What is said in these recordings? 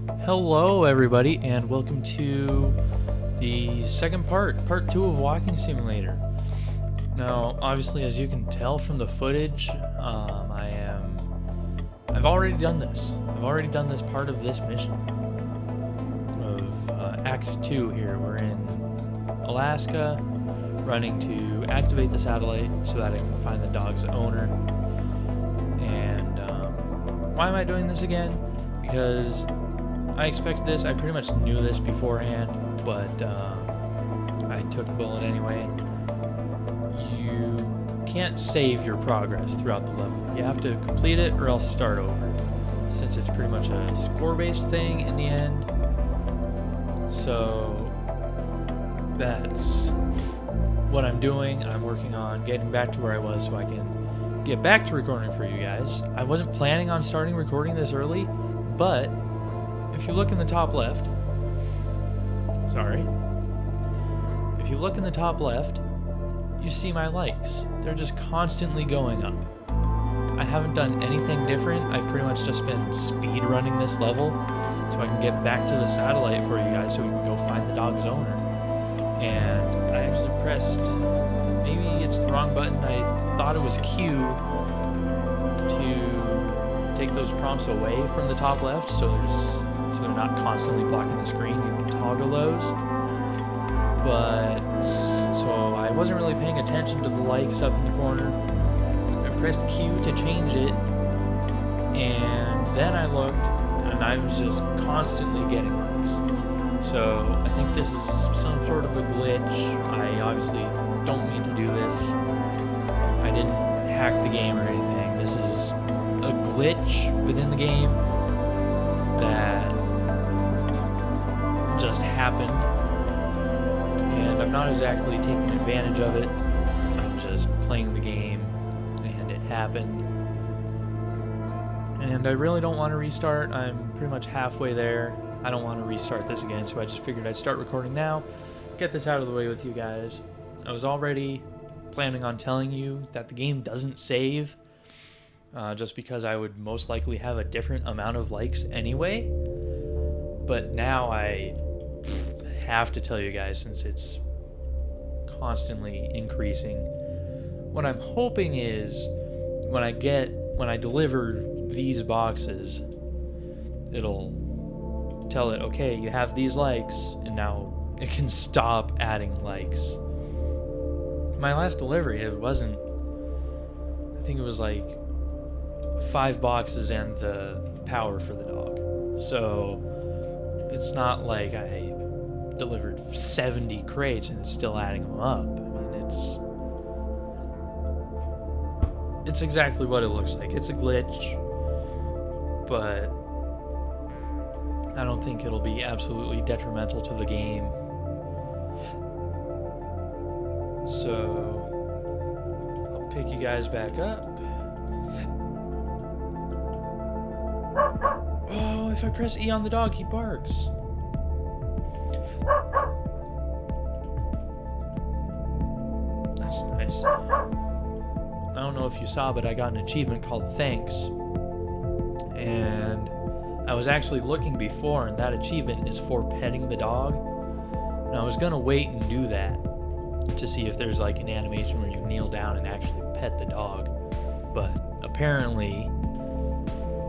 Hello everybody and welcome to the second part 2 of Walking Simulator. Now obviously, as you can tell from the footage, I've already done this. I've already done this part of this mission of Act 2 here. We're in Alaska, running to activate the satellite so that I can find the dog's owner. And why am I doing this again? Because I expected this. I pretty much knew this beforehand, but I took the bullet anyway. You can't save your progress throughout the level. You have to complete it or else start over, since it's pretty much a score-based thing in the end. So that's what I'm doing. I'm working on getting back to where I was so I can get back to recording for you guys. I wasn't planning on starting recording this early, but if you look in the top left, if you look in the top left, you see my likes. They're just constantly going up. I haven't done anything different. I've pretty much just been speed running this level so I can get back to the satellite for you guys so we can go find the dog's owner. And I actually pressed, maybe it's the wrong button. I thought it was Q to take those prompts away from the top left so they're not constantly blocking the screen. You can toggle those. But so I wasn't really paying attention to the likes up in the corner. I pressed Q to change it, and then I looked, and I was just constantly getting likes. So I think this is some sort of a glitch. I obviously don't mean to do this. I didn't hack the game or anything. This is a glitch within the game that just happened, and I'm not exactly taking advantage of it. I'm just playing the game, and it happened. And I really don't want to restart. I'm pretty much halfway there. I don't want to restart this again, so I just figured I'd start recording now, get this out of the way with you guys. I was already planning on telling you that the game doesn't save, just because I would most likely have a different amount of likes anyway. But now I have to tell you guys, since it's constantly increasing. What I'm hoping is when I deliver these boxes, it'll tell it, okay, you have these likes, and now it can stop adding likes. My last delivery, I think it was like 5 boxes and the power for the dog. So it's not like I delivered 70 crates and it's still adding them up. I mean, it's exactly what it looks like. It's a glitch, but I don't think it'll be absolutely detrimental to the game. So I'll pick you guys back up. Oh, if I press E on the dog, he barks. That's nice. I don't know if you saw, but I got an achievement called Thanks. And I was actually looking before, and that achievement is for petting the dog. And I was gonna wait and do that to see if there's like an animation where you kneel down and actually pet the dog. But apparently,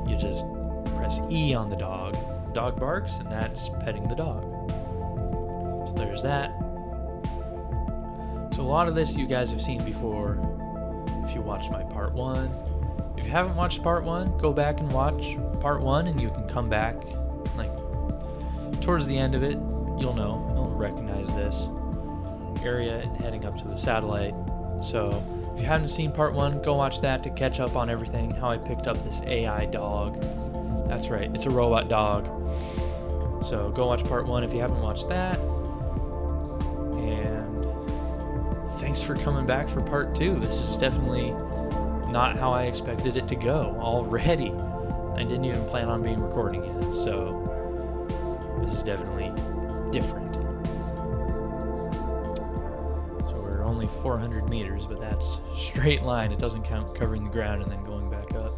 you just press E on the dog barks, and that's petting the dog. So there's that. So a lot of this you guys have seen before if you watched my part 1. If you haven't watched part 1, go back and watch part 1, and you can come back like towards the end of it. You'll recognize this area and heading up to the satellite. So if you haven't seen part 1, go watch that to catch up on everything, how I picked up this AI dog. That's right, it's a robot dog. So go watch part 1 if you haven't watched that. And thanks for coming back for part 2. This is definitely not how I expected it to go already. I didn't even plan on being recording it, so this is definitely different. So we're only 400 meters, but that's straight line. It doesn't count covering the ground and then going back up.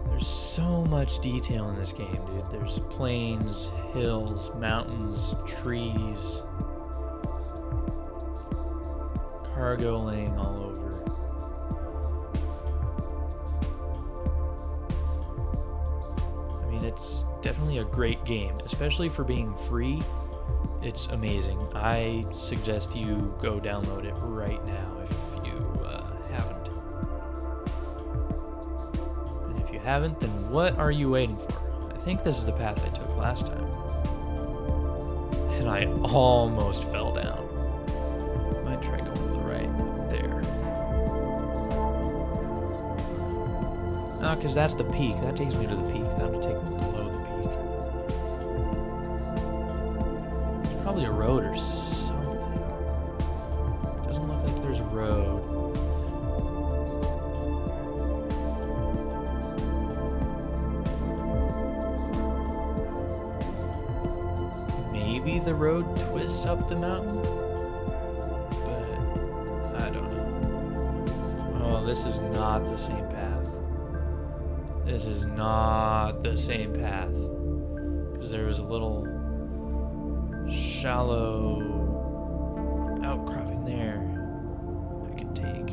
There's so much detail in this game, dude. There's plains, hills, mountains, trees, cargo laying all over. I mean, it's definitely a great game, especially for being free. It's amazing. I suggest you go download it right now if you haven't. And if you haven't, then what are you waiting for? I think this is the path I took last time. And I almost fell down. Might try going to the right there. Ah, because that's the peak. That takes me to the peak. That'll take me below the peak. There's probably a road or something. Doesn't look like there's a road. Maybe the road twists up the mountain? But I don't know. Oh, this is not the same path. This is not the same path. Because there was a little shallow outcropping there I could take.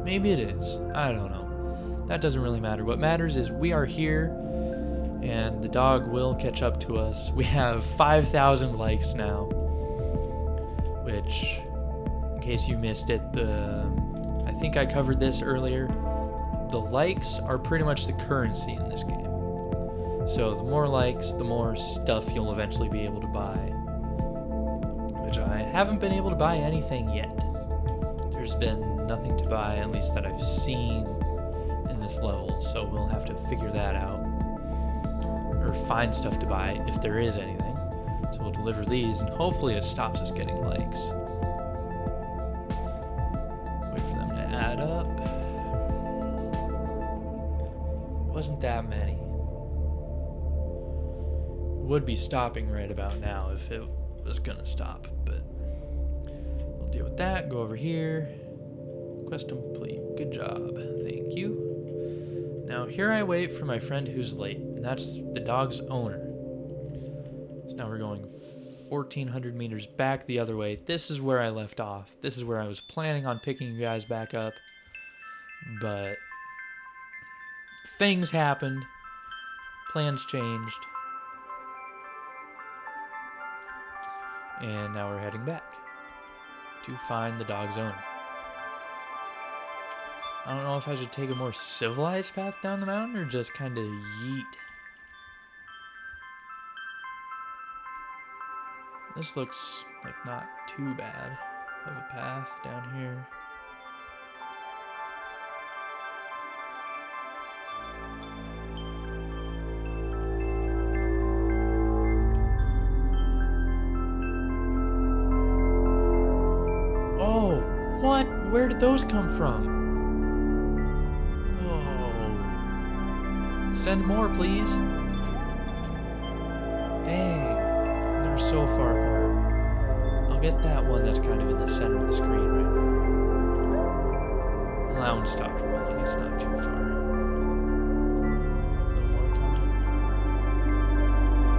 Maybe it is. I don't know. That doesn't really matter. What matters is we are here, and the dog will catch up to us. We have 5,000 likes now, which, in case you missed it, I think I covered this earlier. The likes are pretty much the currency in this game. So the more likes, the more stuff you'll eventually be able to buy, which I haven't been able to buy anything yet. There's been nothing to buy, at least that I've seen in this level, so we'll have to figure that out. Or find stuff to buy if there is anything. So we'll deliver these, and hopefully it stops us getting likes. Wait for them to add up. Wasn't that many. Would be stopping right about now if it was gonna stop, but we'll deal with that. Go over here. Quest complete. Good job. Thank you. Now here I wait for my friend who's late, and that's the dog's owner. So now we're going 1,400 meters back the other way. This is where I left off. This is where I was planning on picking you guys back up, but things happened. Plans changed. And now we're heading back to find the dog's owner. I don't know if I should take a more civilized path down the mountain or just kind of yeet. This looks like not too bad of a path down here. Oh, what? Where did those come from? Send more, please. Dang, they're so far apart. I'll get that one that's kind of in the center of the screen right now. The lounge stopped rolling, it's not too far. No more coming.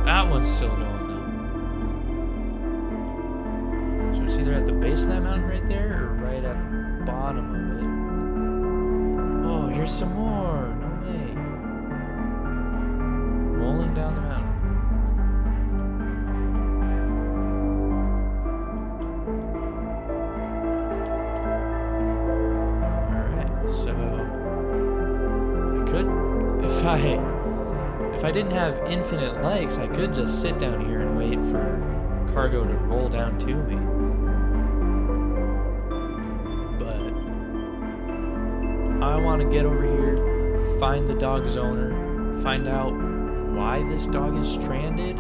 That one's still going though. So it's either at the base of that mountain right there, or right at the bottom of it. Oh, here's some more. No way. Rolling down the mountain. Alright, so I could, if I didn't have infinite likes, I could just sit down here and wait for cargo to roll down to me. But I want to get over here, find the dog's owner, find out why this dog is stranded,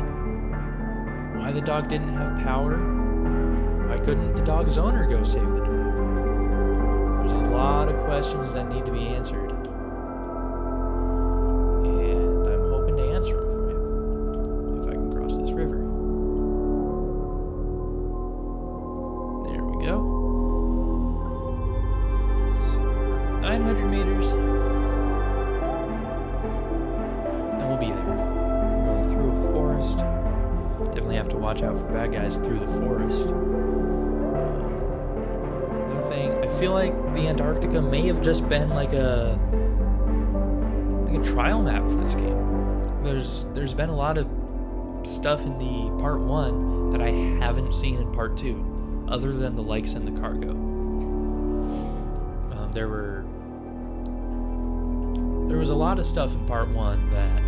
why the dog didn't have power, why couldn't the dog's owner go save the dog? There's a lot of questions that need to be answered, and I'm hoping to answer them for you, if I can cross this river. There we go. So, 900 meters. be there. I'm going through a forest. Definitely have to watch out for bad guys through the forest. Another thing, I feel like the Antarctica may have just been like a trial map for this game. There's been a lot of stuff in the part 1 that I haven't seen in part 2, other than the likes and the cargo. There was a lot of stuff in part 1 that,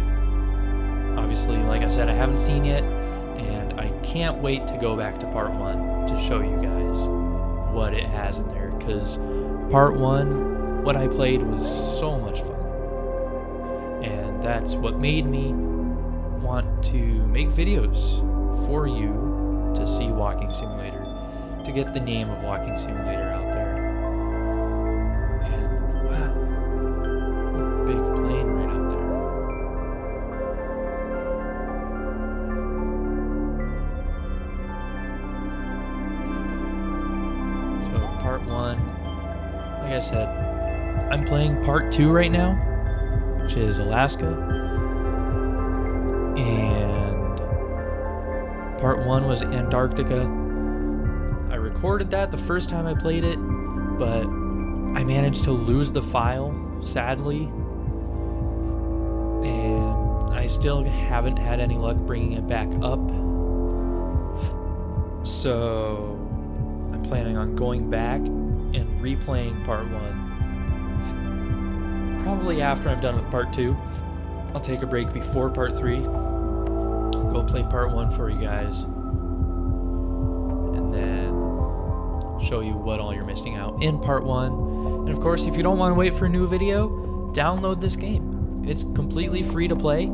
obviously, like I said, I haven't seen yet, and I can't wait to go back to part 1 to show you guys what it has in there, because part 1, what I played was so much fun. And that's what made me want to make videos for you to see Walking Simulator, to get the name of Walking Simulator out there. And wow, a big plane right out there. So part 1, like I said, I'm playing part 2 right now, which is Alaska, and part 1 was Antarctica. I recorded that the first time I played it, but I managed to lose the file, sadly, and I still haven't had any luck bringing it back up. So I'm planning on going back and replaying part 1. Probably after I'm done with part 2. I'll take a break before part 3. Go play part 1 for you guys. And then show you what all you're missing out in part 1. And of course, if you don't want to wait for a new video, download this game. It's completely free to play.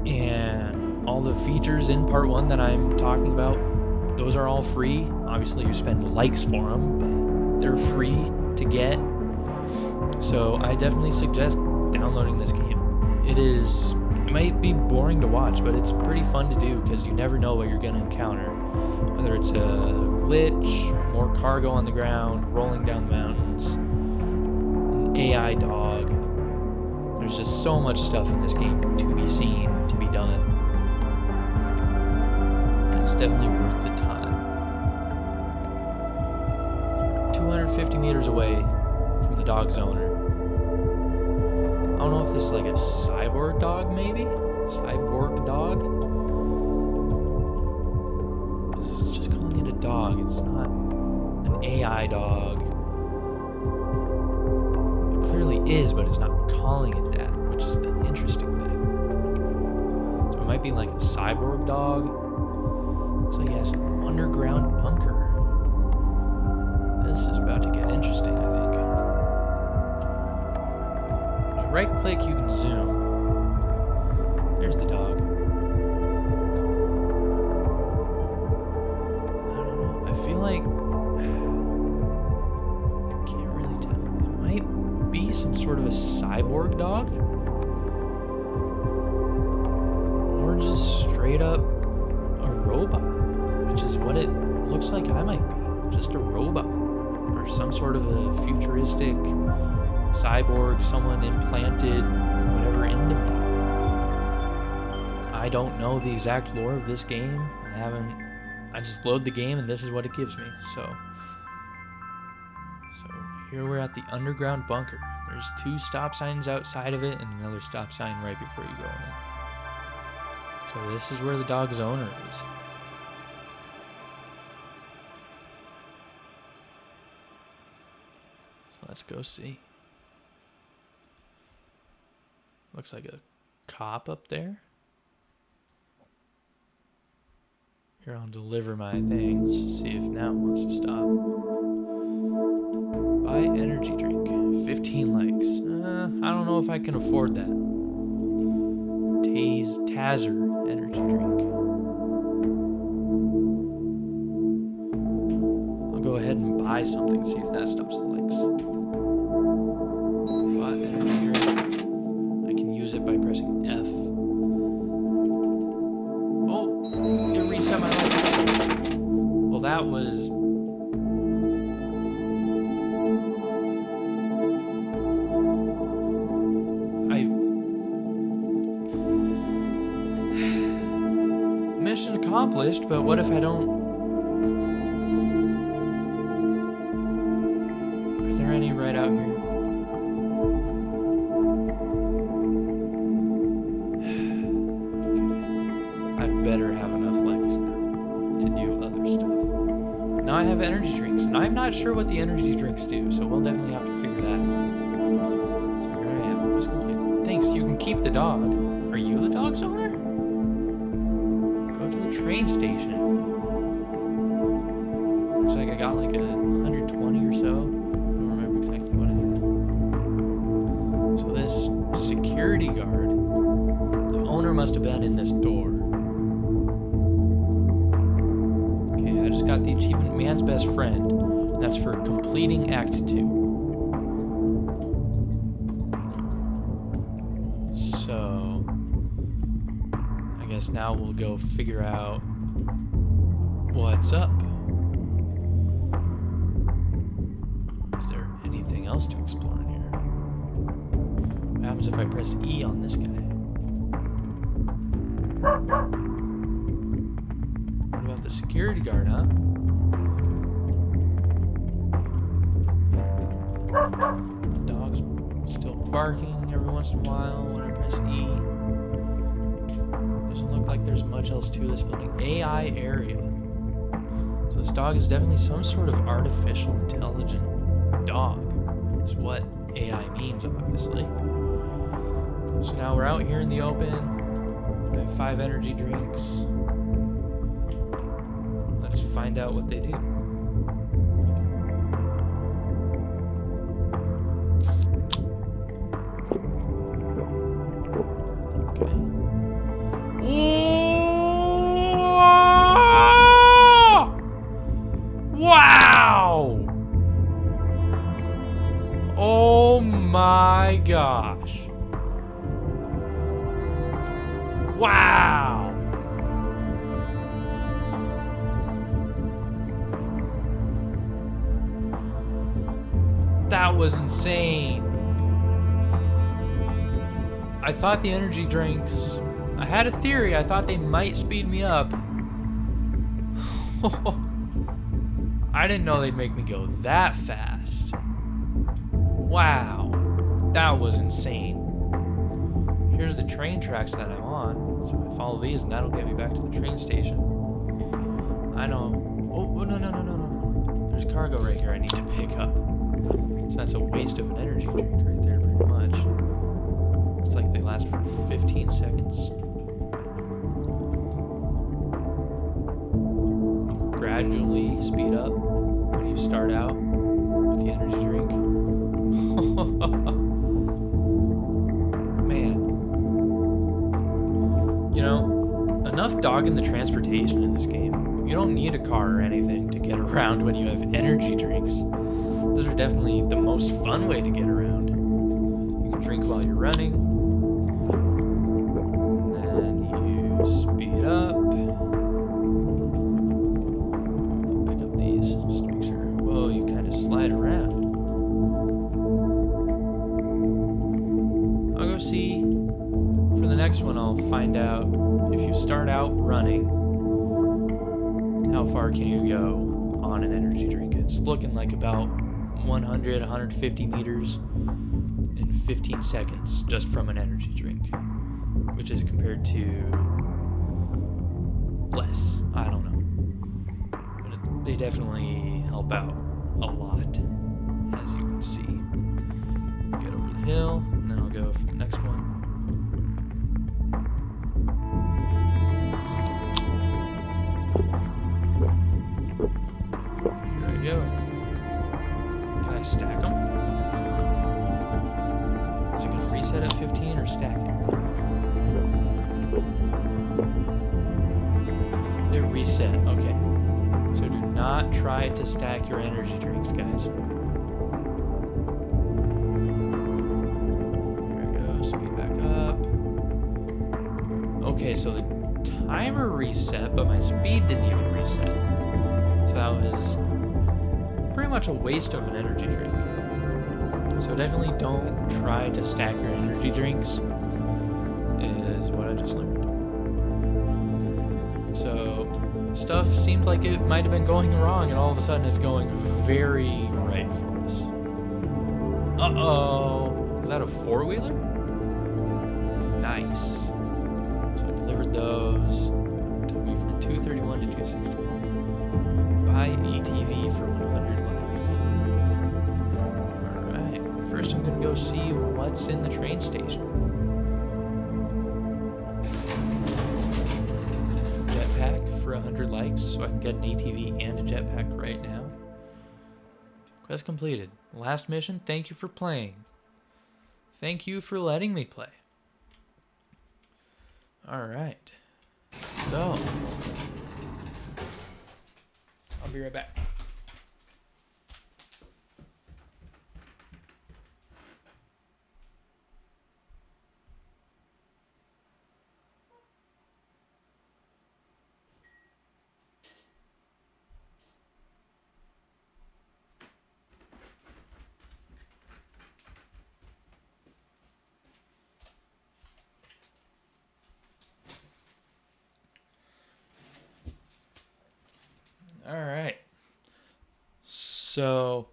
And all the features in part 1 that I'm talking about, those are all free. Obviously, you spend likes for them, but they're free to get. So I definitely suggest downloading this game. It might be boring to watch, but it's pretty fun to do because you never know what you're going to encounter. Whether it's a glitch, more cargo on the ground, rolling down the mountains, an AI dog. There's just so much stuff in this game to be seen, to be done. And it's definitely worth the time. 250 meters away from the dog's owner. I don't know if this is like a cyborg dog, maybe? Cyborg dog? This is just calling it a dog. It's not an AI dog. It clearly is, but it's not calling it that, which is the interesting thing. So it might be like a cyborg dog. Looks like it has an underground bunker. This is about to get interesting, I think. Right click, you can zoom. There's the dog. I don't know. I feel like I can't really tell. It might be some sort of a cyborg dog, or just straight up a robot, which is what it looks like I might be. Just a robot, or some sort of a futuristic cyborg, someone implanted whatever into me. I don't know the exact lore of this game. I just load the game and this is what it gives me. So here we're at the underground bunker. There's 2 stop signs outside of it and another stop sign right before you go in. So this is where the dog's owner is. So let's go see. Looks like a cop up there. Here, I'll deliver my things. See if now it wants to stop. Buy energy drink. 15 likes. I don't know if I can afford that. Tazer energy drink. I'll go ahead and buy something, see if that stops the likes. Buy energy drink. Use it by pressing F. Oh, it reset my life. Well, that was... mission accomplished, but what if I don't... Are there any right out here? I better have enough legs now to do other stuff. Now I have energy drinks, and I'm not sure what the energy drinks do, so we'll definitely have to figure that out. So here I am, quest completed. Thanks, you can keep the dog. Are you the dog's owner? Go to the train station. Looks like I got like 120 or so. I don't remember exactly what I had. So this security guard, the owner must have been in this door. Okay, I just got the achievement Man's Best Friend. That's for completing Act 2. So, I guess now we'll go figure out what's up. Is there anything else to explore in here? What happens if I press E on this guy? What about the security guard, huh? Dog's still barking every once in a while when I press E. Doesn't look like there's much else to this building. AI area. So this dog is definitely some sort of artificial intelligent dog. Is what AI means, obviously. So now we're out here in the open. I have 5 energy drinks. Let's find out what they do. Okay. Wow! Oh my gosh. Wow! That was insane. I thought the energy drinks... I had a theory. I thought they might speed me up. I didn't know they'd make me go that fast. Wow. That was insane. Here's the train tracks that I'm on. So I follow these and that'll get me back to the train station. I know. Oh, no. There's cargo right here I need to pick up. So that's a waste of an energy drink right there, pretty much. Looks like they last for 15 seconds. Gradually speed up when you start out with the energy drink. Man. You know, enough dogging the transportation in this game. You don't need a car or anything to get around when you have energy drinks. Those are definitely the most fun way to get around. You can drink while you're running. And then you speed up. I'll pick up these just to make sure. Whoa, you kind of slide around. I'll go see. For the next one, I'll find out if you start out running, how far can you go on an energy drink? It's looking like about 100, 150 meters in 15 seconds just from an energy drink, which is compared to less. I don't know. But they definitely help out a lot, as you can see. Get over the hill, and then I'll go for the next one. Here I go. Can I stack them? Is it going to reset at 15 or stack it? It reset, okay. So do not try to stack your energy drinks, guys. There I go, speed back up. Okay, so the timer reset, but my speed didn't even reset. So that was pretty much a waste of an energy drink. So definitely don't try to stack your energy drinks, is what I just learned. So stuff seems like it might have been going wrong, and all of a sudden it's going very right for us. Uh-oh. Is that a four-wheeler? Nice. So I delivered those. It took me from 231 to 261. Buy ATV for 100 likes. Alright. First I'm going to go see what's in the train station. Jetpack for 100 likes, so I can get an ATV and a jetpack right now. Quest completed. Last mission, thank you for playing. Thank you for letting me play. Alright. So, I'll be right back. Alright. So,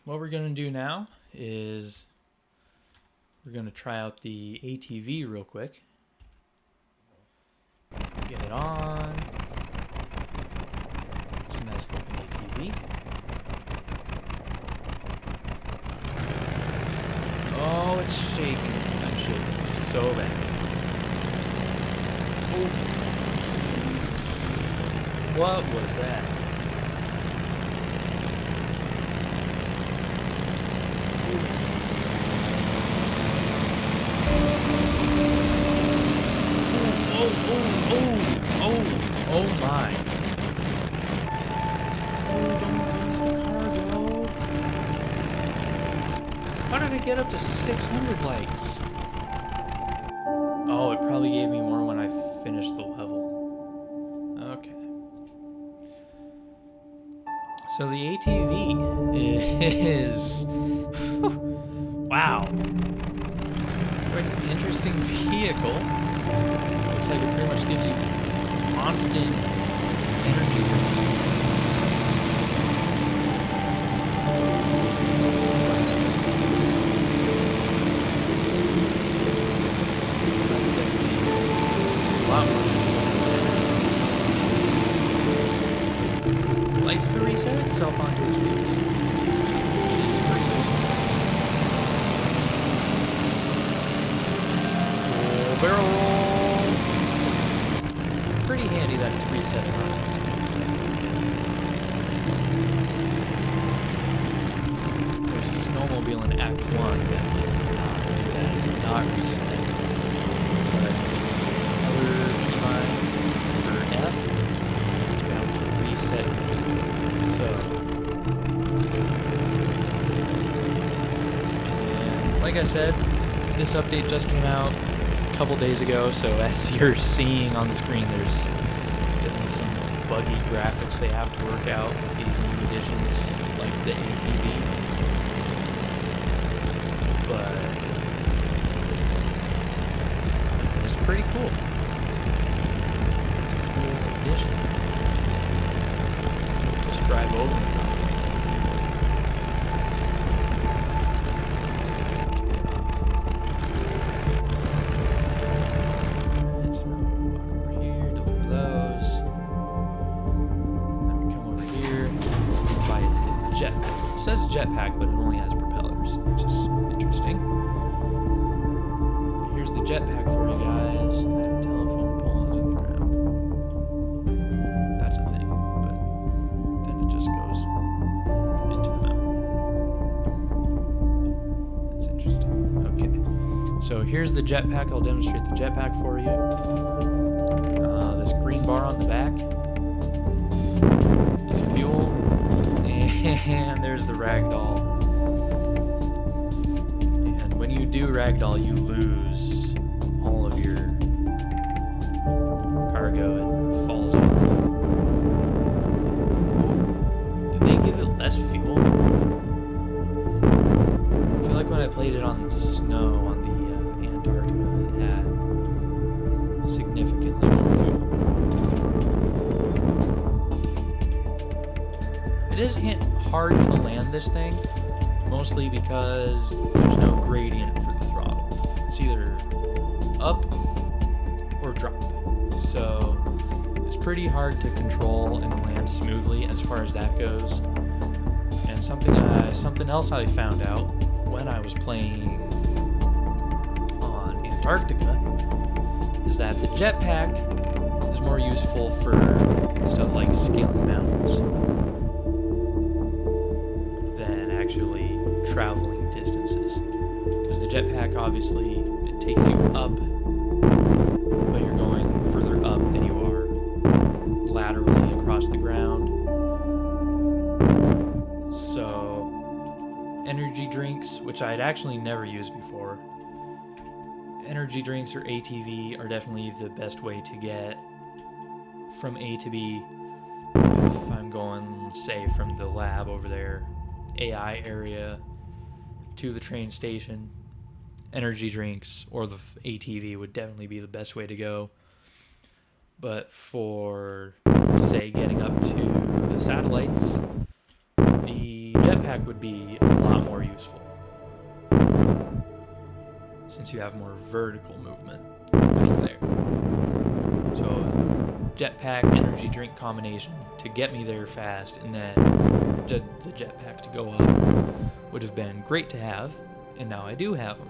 what we're going to do now is we're going to try out the ATV real quick. Get it on. It's a nice looking ATV. Oh, it's shaking. I'm shaking so bad. Oh. What was that? Oh my. Oh, don't lose the cargo. How did it get up to 600 likes? Oh, it probably gave me more when I finished the level. Okay. So the ATV is... wow. Quite an interesting vehicle. Looks like it pretty much gives you constant energy. That's definitely a lot more. It likes to reset itself onto its wheels. It is pretty useful. Oh, barrel roll! Pretty handy that it's reset onto its wheels. There's a snowmobile in Act 1 that did not reset. But another keybind for F to be able to reset. So, and like I said, this update just came out a couple days ago, so as you're seeing on the screen, there's definitely some buggy graphics they have to work out with these new additions, like the ATV. But it's pretty cool. It's a cool addition. Just drive over it. It says jetpack, but it only has propellers, which is interesting. Here's the jetpack for you guys. That telephone pole is in the ground. That's a thing, but then it just goes into the mountain. That's interesting. Okay, so here's the jetpack. I'll demonstrate the jetpack for you. This green bar on the back is fuel. And there's the ragdoll. And when you do ragdoll, you lose all of your cargo. It falls off. Did they give it less fuel? I feel like when I played it on the snow on the Antarctica, it had significantly more fuel. hard to land this thing, mostly because there's no gradient for the throttle. It's either up or drop. So it's pretty hard to control and land smoothly as far as that goes. And something else I found out when I was playing on Antarctica is that the jetpack is more useful for stuff like scaling mountains than actually traveling distances. Because the jetpack, obviously, it takes you up, but you're going further up than you are laterally across the ground. So, energy drinks, which I'd actually never used before, energy drinks or ATV are definitely the best way to get from A to B. If I'm going, say, from the lab over there, AI area, to the train station, energy drinks or the ATV would definitely be the best way to go. But for, say, getting up to the satellites, the jetpack would be a lot more useful, since you have more vertical movement over there. So, jetpack, energy drink combination to get me there fast, and then the jetpack to go up would have been great to have, and now I do have them.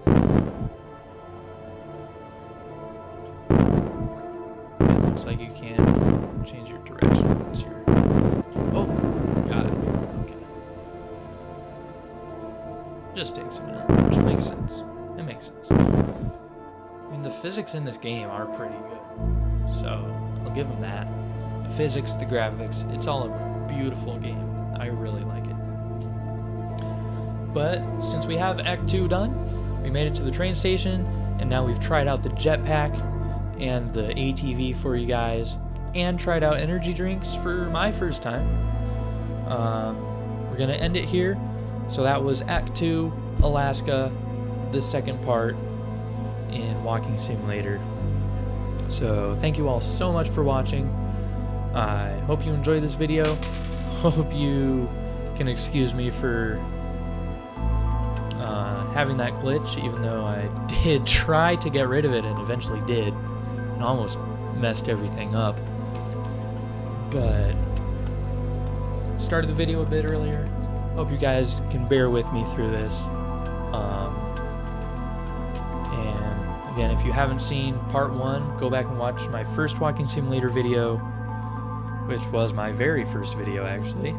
It looks like you can change your direction once you're... Oh, got it. Okay. Just takes a minute, which makes sense. It makes sense. I mean, the physics in this game are pretty good, so I'll give them that. The physics, the graphics, it's all a beautiful game. I really like it. But since we have Act 2 done, we made it to the train station, and now we've tried out the jetpack and the ATV for you guys, and tried out energy drinks for my first time. We're going to end it here. So that was Act 2, Alaska, the second part in Walking Simulator. So thank you all so much for watching. I hope you enjoyed this video. Hope you can excuse me for having that glitch, even though I did try to get rid of it and eventually did, and almost messed everything up. But started the video a bit earlier. Hope you guys can bear with me through this. And again, if you haven't seen part 1, go back and watch my first Walking Simulator video, which was my very first video actually,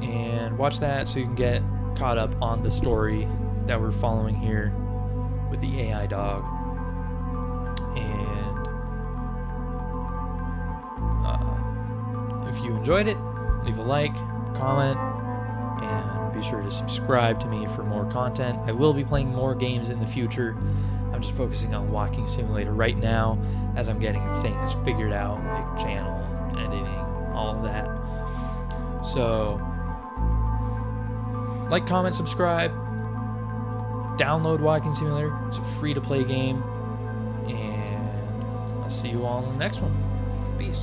and watch that so you can get caught up on the story that we're following here with the AI dog. And if you enjoyed it, leave a like, comment, and be sure to subscribe to me for more content. I will be playing more games in the future. I'm just focusing on Walking Simulator right now as I'm getting things figured out, like channel, editing, all of that. So, like, comment, subscribe, download Walking Simulator. It's a free-to-play game, and I'll see you all in the next one. Peace.